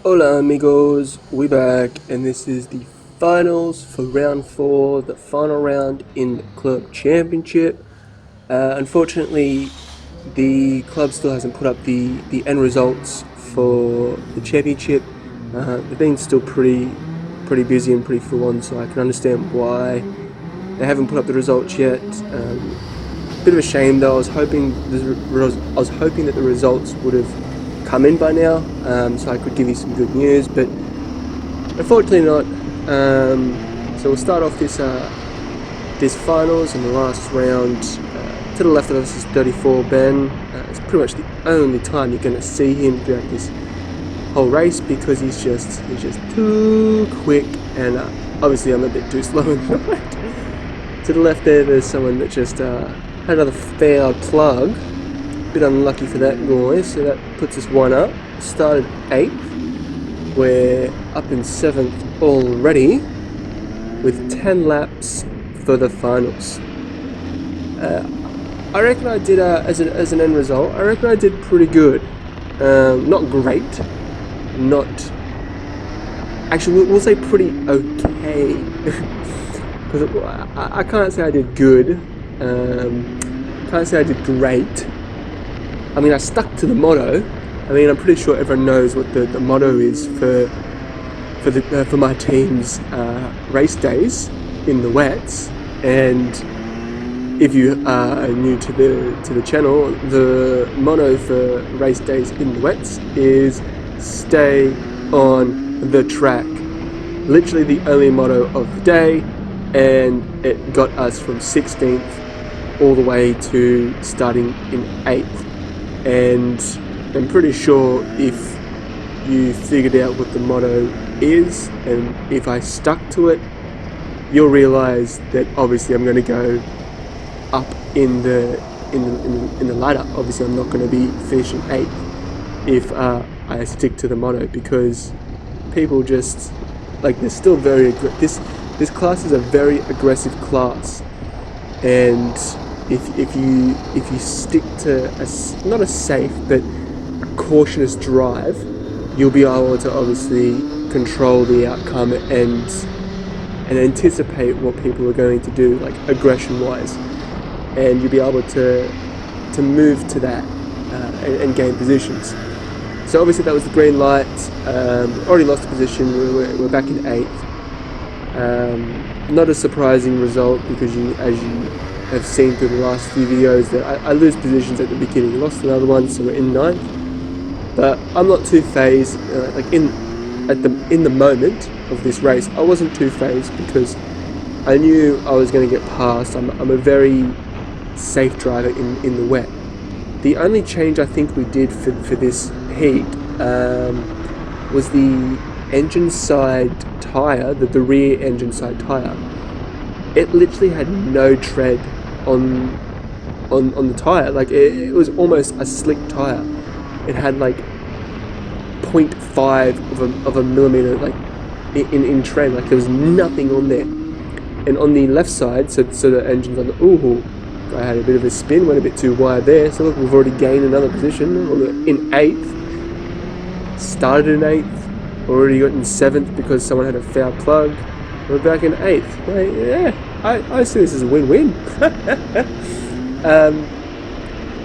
Hola amigos, we back, and this is the finals for round 4, the final round in the club championship. Unfortunately, the club still hasn't put up the end results for the championship. They've been still pretty busy and pretty full on, so I can understand why they haven't put up the results yet. Bit of a shame though. I was hoping that the results would have come in by now, so I could give you some good news, but unfortunately not. So we'll start off this finals in the last round. To the left of us is 34 Ben. It's pretty much the only time you're going to see him throughout this whole race because he's just too quick, and obviously I'm a bit too slow in the right. To the left there's someone that just had another fair plug. Bit unlucky for that guy, so that puts us one up. Started 8th, we're up in 7th already, with 10 laps for the finals. I reckon I did, as an end result, I reckon I did pretty good. Not great, not... Actually, we'll say pretty okay. Because I can't say I did good, can't say I did great. I mean, I stuck to the motto. I mean, I'm pretty sure everyone knows what the motto is for my team's race days in the wets. And if you are new to the channel, the motto for race days in the wets is "Stay on the track." Literally the only motto of the day, and it got us from 16th all the way to starting in 8th. And I'm pretty sure if you figured out what the motto is, and if I stuck to it, you'll realise that obviously I'm going to go up in the ladder. Obviously, I'm not going to be finishing 8th if I stick to the motto, because people just they're still very this class is a very aggressive class, and if you stick to not a safe but a cautious drive, you'll be able to obviously control the outcome and anticipate what people are going to do, like aggression wise, and you'll be able to move to that and gain positions. So obviously that was the green light. Already lost the position. We're back in 8th. Not a surprising result, because as you have seen through the last few videos, that I lose positions at the beginning. Lost another one, so we're in 9th. But I'm not too phased. In the moment of this race, I wasn't too phased because I knew I was going to get past. I'm a very safe driver in the wet. The only change I think we did for this heat was the engine side tyre, the rear engine side tyre. It literally had no tread on the tyre. Like it was almost a slick tyre. It had like 0.5 of a millimeter like in tread. Like there was nothing on there. And on the left side, so the engine's on the I had a bit of a spin, went a bit too wide there. So look, we've already gained another position in 8th. Started in 8th, already got in 7th because someone had a foul plug. We're back in 8th. Like, yeah, I see this as a win-win.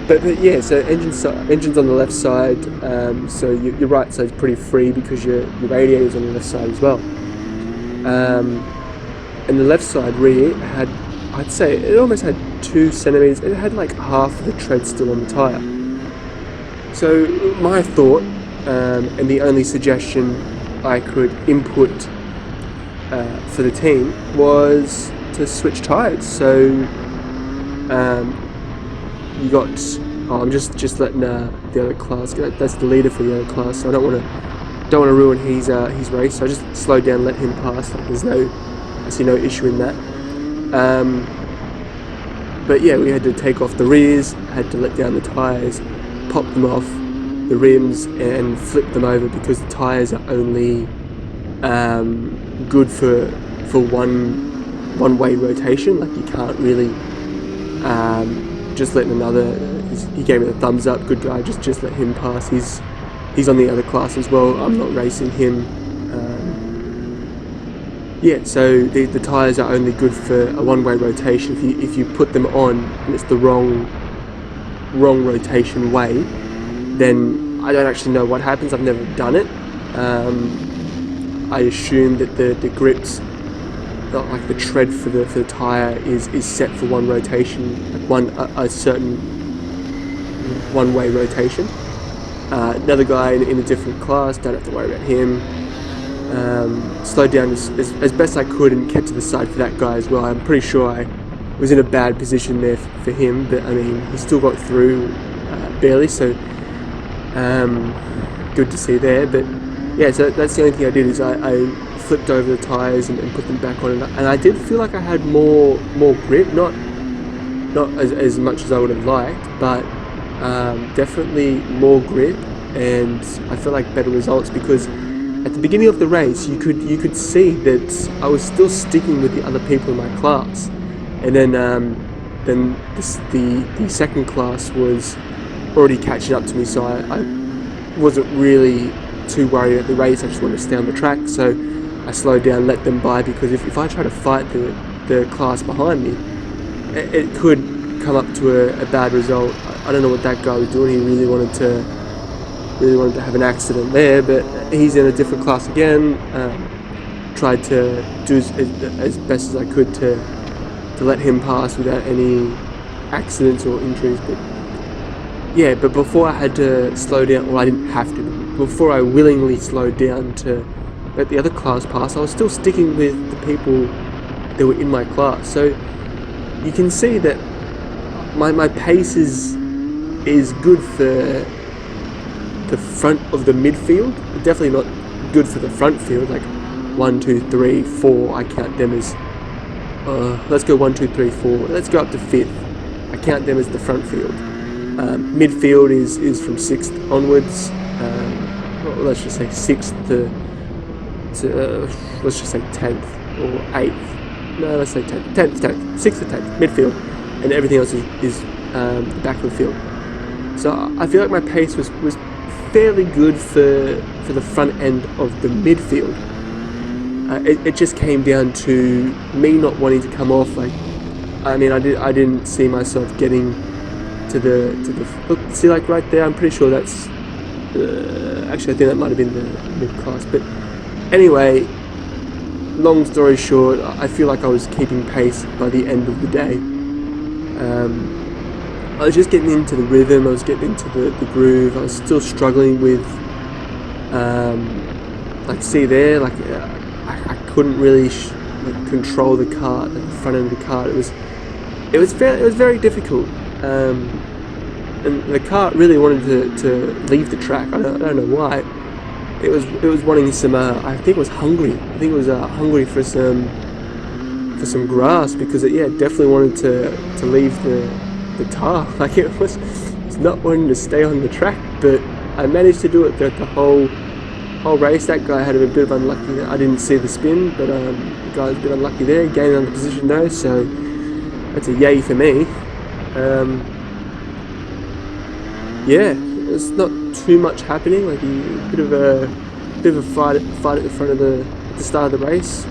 But yeah, so engine's on the left side, so your right side's pretty free because your radiator's on the left side as well. And the left side rear had, I'd say, it almost had 2 centimeters. It had like half of the tread still on the tyre. So my thought, and the only suggestion I could input for the team was to switch tyres. So you got, I'm just letting the other class go. That's the leader for the other class, so I don't want to ruin his race. So I just slowed down, let him pass. Like I see no issue in that. But yeah, we had to take off the rears, had to let down the tyres, pop them off the rims and flip them over, because the tyres are only good for one-way rotation. Like you can't really just let another. He gave me the thumbs up. Good guy. Just let him pass. he's on the other class as well. I'm not racing him. Yeah, so the tyres are only good for a one-way rotation. If you put them on and it's the wrong rotation way, then I don't actually know what happens. I've never done it. I assume that the grips, like the tread for the tyre, is set for one rotation, like a certain one-way rotation. Another guy in a different class, don't have to worry about him. Slowed down as best I could and kept to the side for that guy as well. I'm pretty sure I was in a bad position there for him, but I mean, he still got through barely, so good to see there. But yeah, so that's the only thing I did, is I flipped over the tyres and put them back on, and I did feel like I had more grip, not as much as I would have liked, but definitely more grip, and I felt like better results, because at the beginning of the race you could see that I was still sticking with the other people in my class, and then the second class was already catching up to me, so I wasn't really too worried at the race. I just wanted to stay on the track, so I slowed down, let them by, because if I try to fight the class behind me, it could come up to a bad result. I don't know what that guy was doing. He really wanted to have an accident there, but he's in a different class again. Tried to do as best as I could to let him pass without any accidents or injuries. But yeah, but before I had to slow down, well, I didn't have to. Before I willingly slowed down to let the other class pass, I was still sticking with the people that were in my class. So you can see that my pace is good for the front of the midfield. Definitely not good for the front field, like 1, 2, 3, 4. I count them as let's go 1, 2, 3, 4. Let's go up to 5th. I count them as the front field. Midfield is from 6th onwards. Well, let's just say 6th to let's just say 10th or 8th. No, let's say 10th, 6th to 10th, midfield, and everything else is the back of the field. So I feel like my pace was fairly good for the front end of the midfield. It just came down to me not wanting to come off. Like, I mean, I didn't see myself getting to the look. See, like right there, I'm pretty sure that's actually I think that might have been the mid class. But anyway, long story short, I feel like I was keeping pace by the end of the day. I was just getting into the rhythm, I was getting into the groove. I was still struggling with, like, see there, like, I couldn't really control the cart, like the front end of the cart. It was very difficult, and the cart really wanted to leave the track. I don't know why. It was wanting some. I think it was hungry. I think it was hungry for some grass, because it definitely wanted to leave the tar. Like, it's not wanting to stay on the track, but I managed to do it throughout the whole race. That guy had a bit of unlucky. I didn't see the spin, but the guy was a bit unlucky there, gaining on the position though, so that's a yay for me. Yeah, there's not too much happening. Like a bit of a fight at the front of at the start of the race.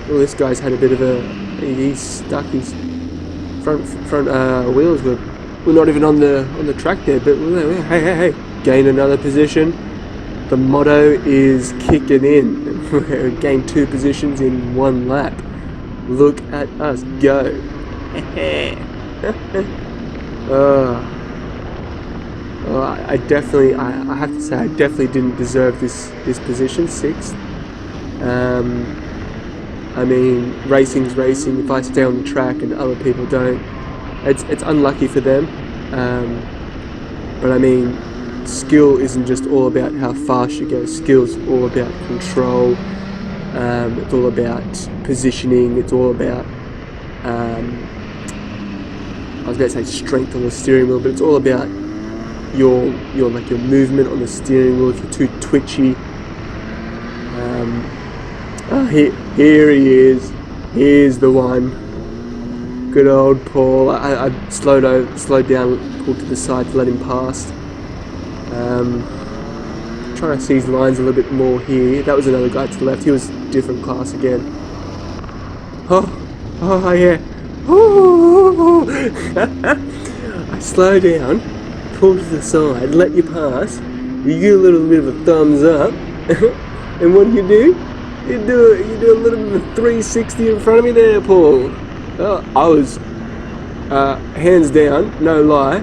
Well, this guy's had a bit of he's stuck. His front wheels were not even on the track there. But hey, gain another position. The motto is kicking in. Gain 2 positions in 1 lap. Look at us go. I definitely, I have to say, I definitely didn't deserve this position, 6th. I mean, racing's racing. If I stay on the track and other people don't, it's unlucky for them. But I mean, skill isn't just all about how fast you go. Skill's all about control. It's all about positioning. It's all about I was about to say strength on the steering wheel, but it's all about your movement on the steering wheel. If you're too twitchy, here he is. Here's the one. Good old Paul. I slowed down, pulled to the side to let him pass. Trying to see his lines a little bit more here. That was another guy to the left. He was different class again. Oh yeah. Oh. I slow down, pull to the side, let you pass. You get a little bit of a thumbs up, and what do? You do a little bit of a 360 in front of me there, Paul. I was hands down, no lie.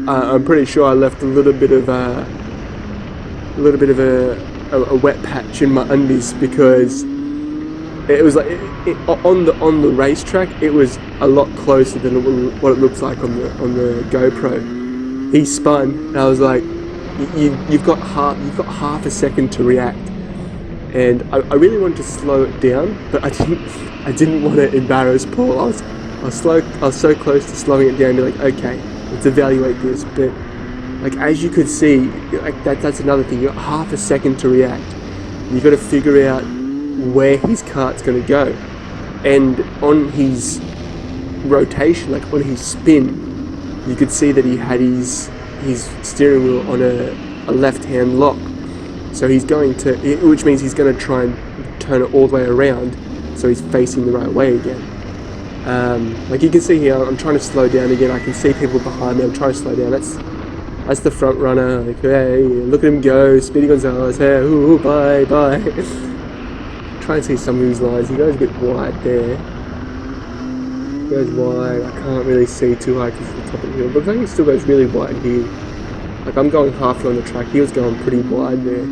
I'm pretty sure I left a little bit of a wet patch in my undies, because it was like on the racetrack. It was a lot closer than what it looks like on the GoPro. He spun, and I was like, you've got half a second to react. And I really wanted to slow it down, but I didn't want to embarrass Paul. I was so close to slowing it down and be like, okay, let's evaluate this. But like, as you could see, like that's another thing. You got half a second to react. You got to figure out where his kart's going to go, and on his rotation, like on his spin, you could see that he had his steering wheel on a left-hand lock. So he's going to, which means he's going to try and turn it all the way around, so he's facing the right way again. Like you can see here, I'm trying to slow down again. I can see people behind me. I'm trying to slow down. That's the front runner. Like, hey, look at him go, Speedy Gonzalez. Hey, ooh, bye. Try and see some of his lines. He goes a bit wide there. He goes wide. I can't really see too high because it's the top of the hill, but I think he still goes really wide here. Like, I'm going halfway on the track. He was going pretty wide there.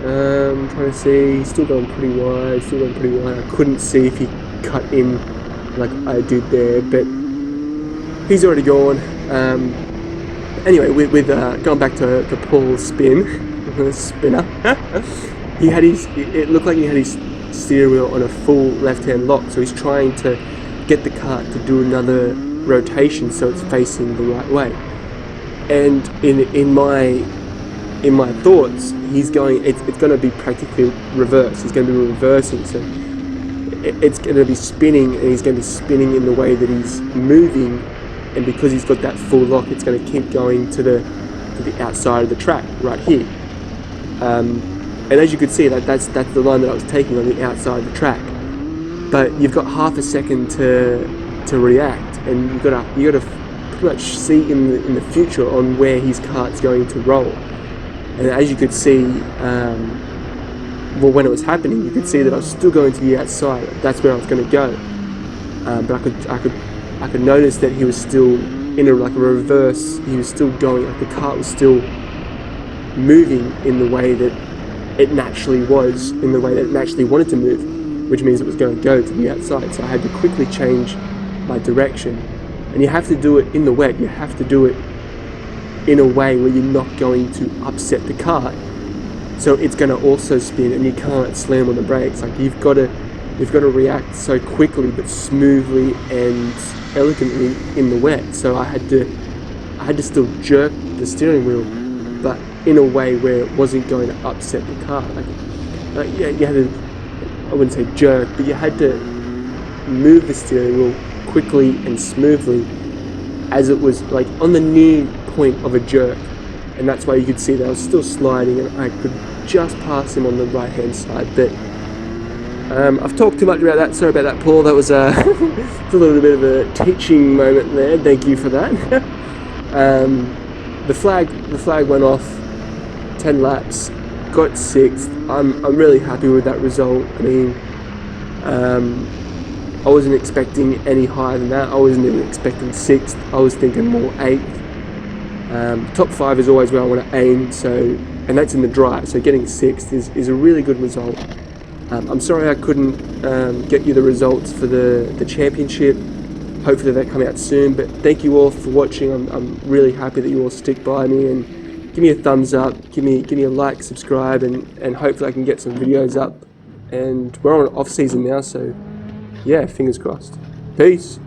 I'm trying to see. He's still going pretty wide. I couldn't see if he cut in like I did there, but he's already gone. Anyway, with going back to Paul's spinner, it looked like he had his steering wheel on a full left-hand lock, so he's trying to get the kart to do another rotation so it's facing the right way. And in my thoughts, it's going to be practically reverse. He's going to be reversing, so it's going to be spinning, and he's going to be spinning in the way that he's moving. And because he's got that full lock, it's going to keep going to the outside of the track right here. And as you could see, that's the line that I was taking on the outside of the track. But you've got half a second to react, and you got to pretty much see in the future on where his kart's going to roll. And as you could see, well, when it was happening, you could see that I was still going to the outside. That's where I was going to go. But I could notice that he was still in a reverse. He was still going, like the kart was still moving in the way that it naturally was, in the way that it naturally wanted to move, which means it was going to go to the outside. So I had to quickly change my direction. And you have to do it in the wet. You have to do it in a way where you're not going to upset the kart. So it's going to also spin, and you can't slam on the brakes. Like you've got to react so quickly but smoothly and elegantly in the wet. So I had to still jerk the steering wheel, but in a way where it wasn't going to upset the car. You had to, I wouldn't say jerk, but you had to move the steering wheel quickly and smoothly as it was like on the near point of a jerk. And that's why you could see that I was still sliding, and I could just pass him on the right hand side. But I've talked too much about that. Sorry about that, Paul. That was it's a little bit of a teaching moment there. Thank you for that. The flag went off. 10 laps, got 6th. I'm really happy with that result. I mean, I wasn't expecting any higher than that. I wasn't even expecting 6th. I was thinking more 8th. Top 5 is always where I want to aim. So, and that's in the drive. So getting 6th is a really good result. I'm sorry I couldn't get you the results for the championship. Hopefully they come out soon. But thank you all for watching. I'm really happy that you all stick by me, and give me a thumbs up, give me a like, subscribe, and hopefully I can get some videos up. And we're on off season now, so yeah, fingers crossed. Peace.